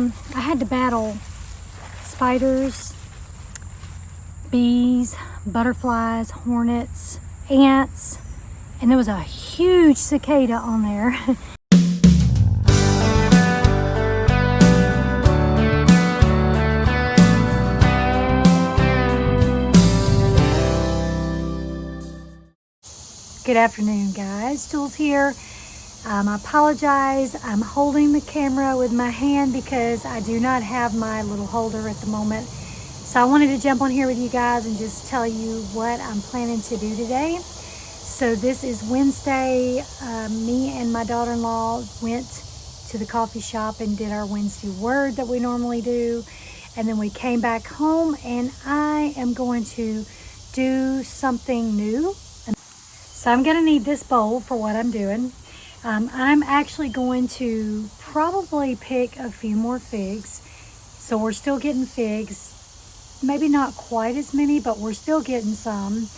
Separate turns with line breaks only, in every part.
I had to battle spiders, bees, butterflies, hornets, ants, and there was a huge cicada on there. Good afternoon, guys. Jules here. I apologize. I'm holding the camera with my hand because I do not have my little holder at the moment. So I wanted to jump on here with you guys and just tell you what I'm planning to do today. So this is Wednesday. Me and my daughter-in-law went to the coffee shop and did our Wednesday word that we normally do. And then we came back home and I am going to do something new. So I'm going to need this bowl for what I'm doing. I'm actually going to probably pick a few more figs. So we're still getting figs. Maybe not quite as many, but we're still getting some.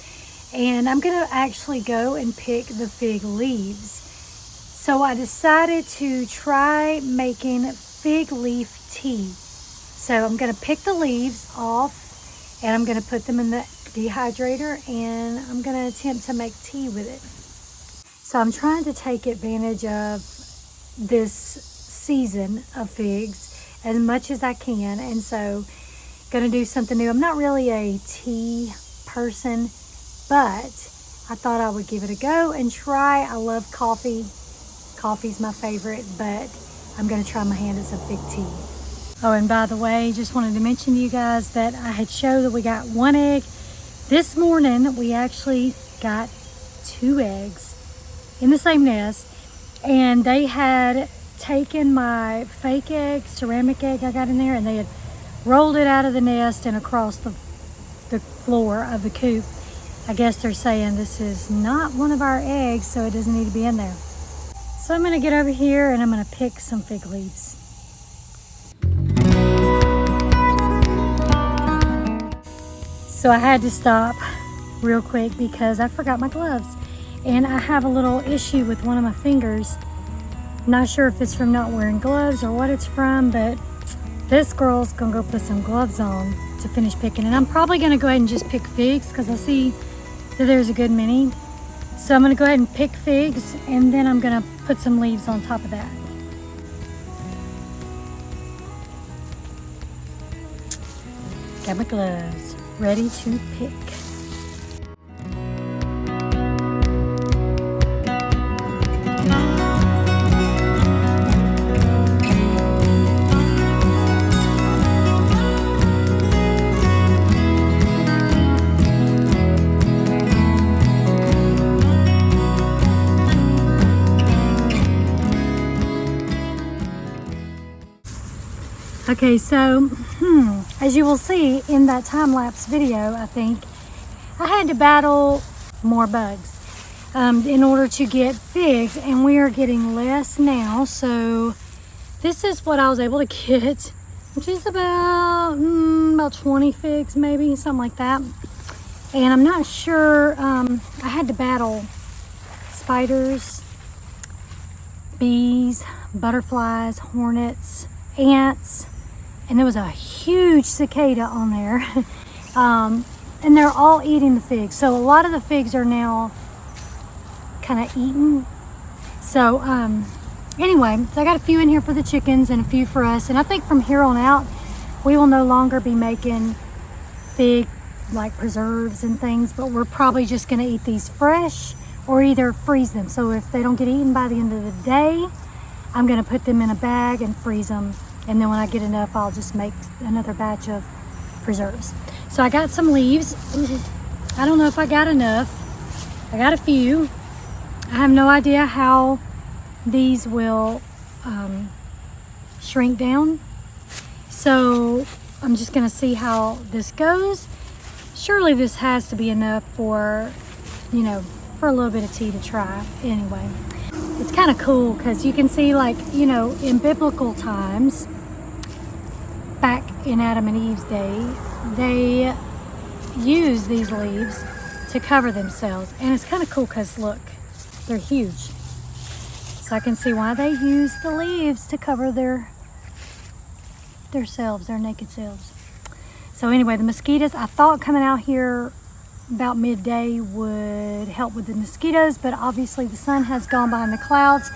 And I'm going to actually go and pick the fig leaves. So I decided to try making fig leaf tea. So I'm going to pick the leaves off and I'm going to put them in the dehydrator and I'm going to attempt to make tea with it. So I'm trying to take advantage of this season of figs as much as I can, and so going to do something new. I'm not really a tea person, but I thought I would give it a go and try. I love coffee. Coffee's my favorite, but I'm going to try my hand at some fig tea. Oh, and by the way, just wanted to mention to you guys that I had showed that we got one egg. This morning, we actually got 2 eggs in the same nest, and they had taken my fake egg, ceramic egg I got in there, and they had rolled it out of the nest and across the floor of the coop. I guess they're saying this is not one of our eggs, so it doesn't need to be in there. So I'm going to get over here and I'm going to pick some fig leaves. So I had to stop real quick because I forgot my gloves. And I have a little issue with one of my fingers. Not sure if it's from not wearing gloves or what it's from, but this girl's gonna go put some gloves on to finish picking. And I'm probably gonna go ahead and just pick figs because I see that there's a good many. So I'm gonna go ahead and pick figs and then I'm gonna put some leaves on top of that. Got my gloves ready to pick. Okay, so as you will see in that time-lapse video, I think I had to battle more bugs in order to get figs, and we are getting less now. So this is what I was able to get, which is about 20 figs, maybe something like that. And I'm not sure. I had to battle spiders, bees, butterflies, hornets, ants. And there was a huge cicada on there. And they're all eating the figs. So a lot of the figs are now kind of eaten. So anyway, so I got a few in here for the chickens and a few for us. And I think from here on out, we will no longer be making fig like preserves and things, but we're probably just gonna eat these fresh or either freeze them. So if they don't get eaten by the end of the day, I'm gonna put them in a bag and freeze them. And then when I get enough, I'll just make another batch of preserves. So I got some leaves. I don't know if I got enough. I got a few. I have no idea how these will shrink down. So I'm just gonna see how this goes. Surely this has to be enough for, you know, for a little bit of tea to try anyway. It's kind of cool because you can see, like, you know, in biblical times, back in Adam and Eve's day, they used these leaves to cover themselves. And it's kind of cool because, look, they're huge. So I can see why they use the leaves to cover their selves, their naked selves. So anyway, the mosquitoes, I thought coming out here about midday would help with the mosquitoes, but obviously the sun has gone behind the clouds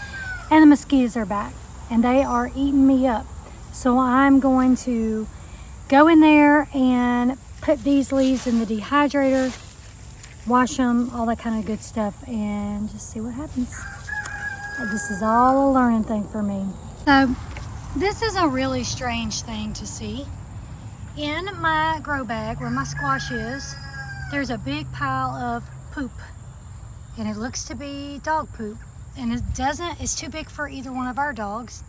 and the mosquitoes are back and they are eating me up. So I'm going to go in there and put these leaves in the dehydrator, wash them, all that kind of good stuff, and just see what happens. This is all a learning thing for me. So this is a really strange thing to see. In my grow bag where my squash is, there's a big pile of poop, and it looks to be dog poop, and it's too big for either one of our dogs,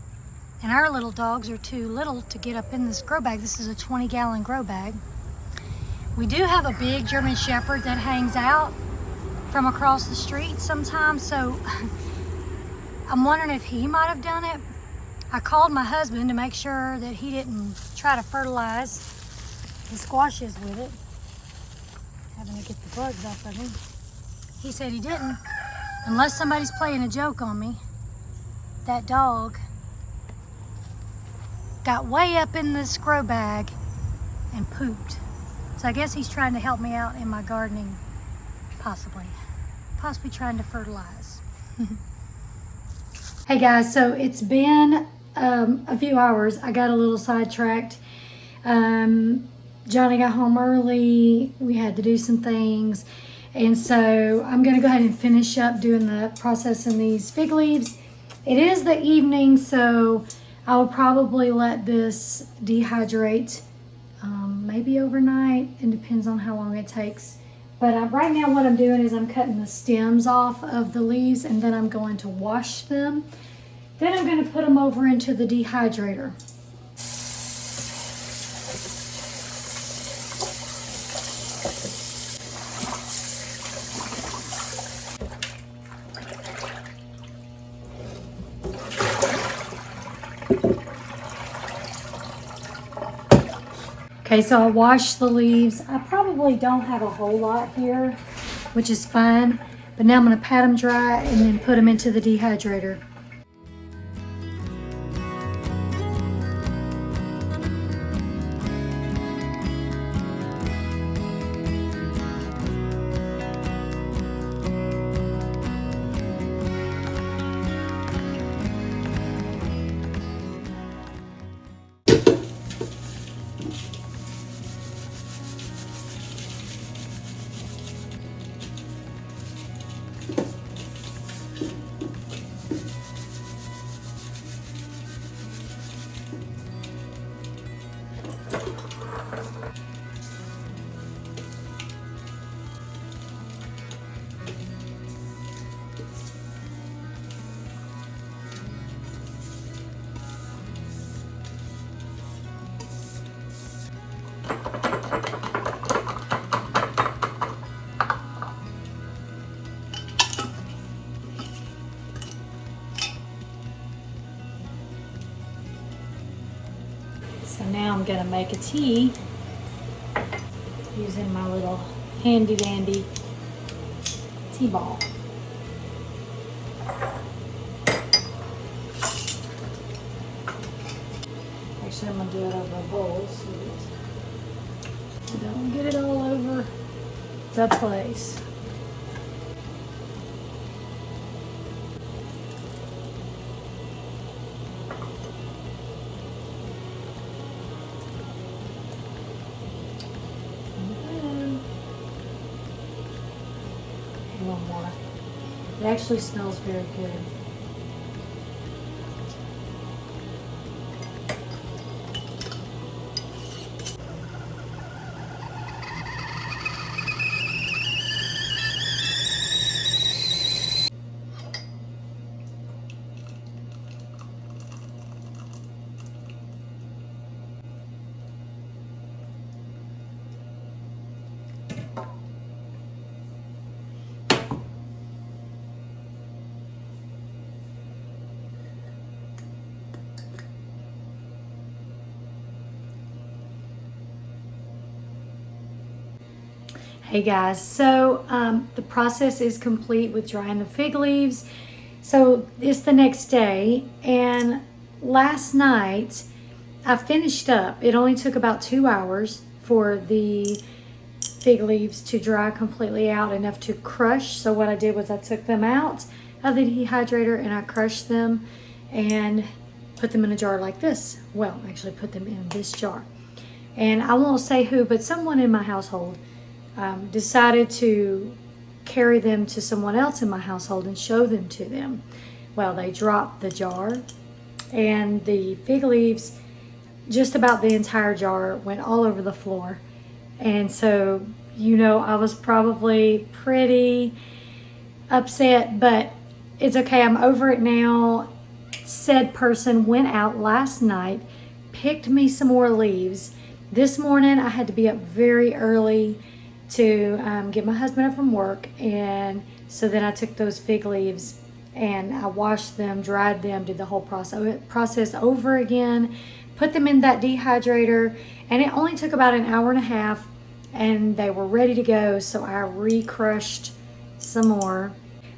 and our little dogs are too little to get up in this grow bag. This is a 20-gallon grow bag. We do have a big German Shepherd that hangs out from across the street sometimes, so I'm wondering if he might have done it. I called my husband to make sure that he didn't try to fertilize the squashes with it, having to get the bugs off of him. He said he didn't, unless somebody's playing a joke on me. That dog got way up in this grow bag and pooped. So I guess he's trying to help me out in my gardening, possibly trying to fertilize. Hey guys, so it's been a few hours. I got a little sidetracked. Johnny got home early. We had to do some things. And so I'm gonna go ahead and finish up doing the processing these fig leaves. It is the evening, so I will probably let this dehydrate maybe overnight. It depends on how long it takes. But right now what I'm doing is I'm cutting the stems off of the leaves, and then I'm going to wash them. Then I'm going to put them over into the dehydrator. Okay, so I washed the leaves. I probably don't have a whole lot here, which is fine. But now I'm going to pat them dry and then put them into the dehydrator. So now I'm gonna make a tea using my little handy dandy tea ball. Actually, I'm gonna do it over a bowl so that I don't get it all over the place. A little more. It actually smells very good. Hey guys, so the process is complete with drying the fig leaves. So it's the next day, and last night I finished up. It only took about 2 hours for the fig leaves to dry completely out, enough to crush. So what I did was I took them out of the dehydrator and I crushed them and put them in a jar like this. Well, actually put them in this jar. And I won't say who, but someone in my household decided to carry them to someone else in my household and show them to them. Well, they dropped the jar and the fig leaves, just about the entire jar, went all over the floor. And so, I was probably pretty upset, but it's okay. I'm over it now. Said person went out last night, picked me some more leaves. This morning I had to be up very early to get my husband up from work, and so then I took those fig leaves and I washed them, dried them, did the whole process over again, put them in that dehydrator, and it only took about an hour and a half and they were ready to go. So I re-crushed some more.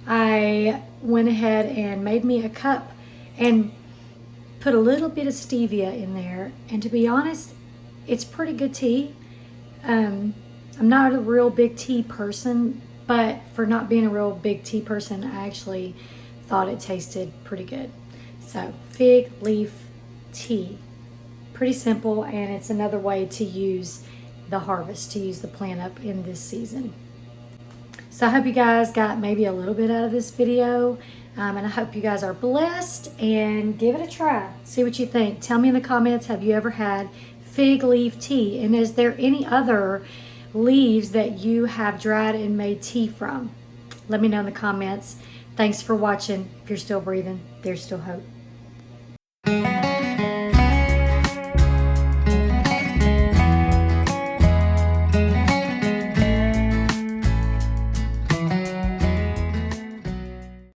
I went ahead and made me a cup and put a little bit of stevia in there, and to be honest, it's pretty good tea. I'm not a real big tea person, but for not being a real big tea person, I actually thought it tasted pretty good. So fig leaf tea, pretty simple, and it's another way to use the harvest, to use the plant up in this season. So I hope you guys got maybe a little bit out of this video, and I hope you guys are blessed, and give it a try. See what you think. Tell me in the comments, have you ever had fig leaf tea? And is there any other leaves that you have dried and made tea from? Let me know in the comments. Thanks for watching. If you're still breathing, there's still hope.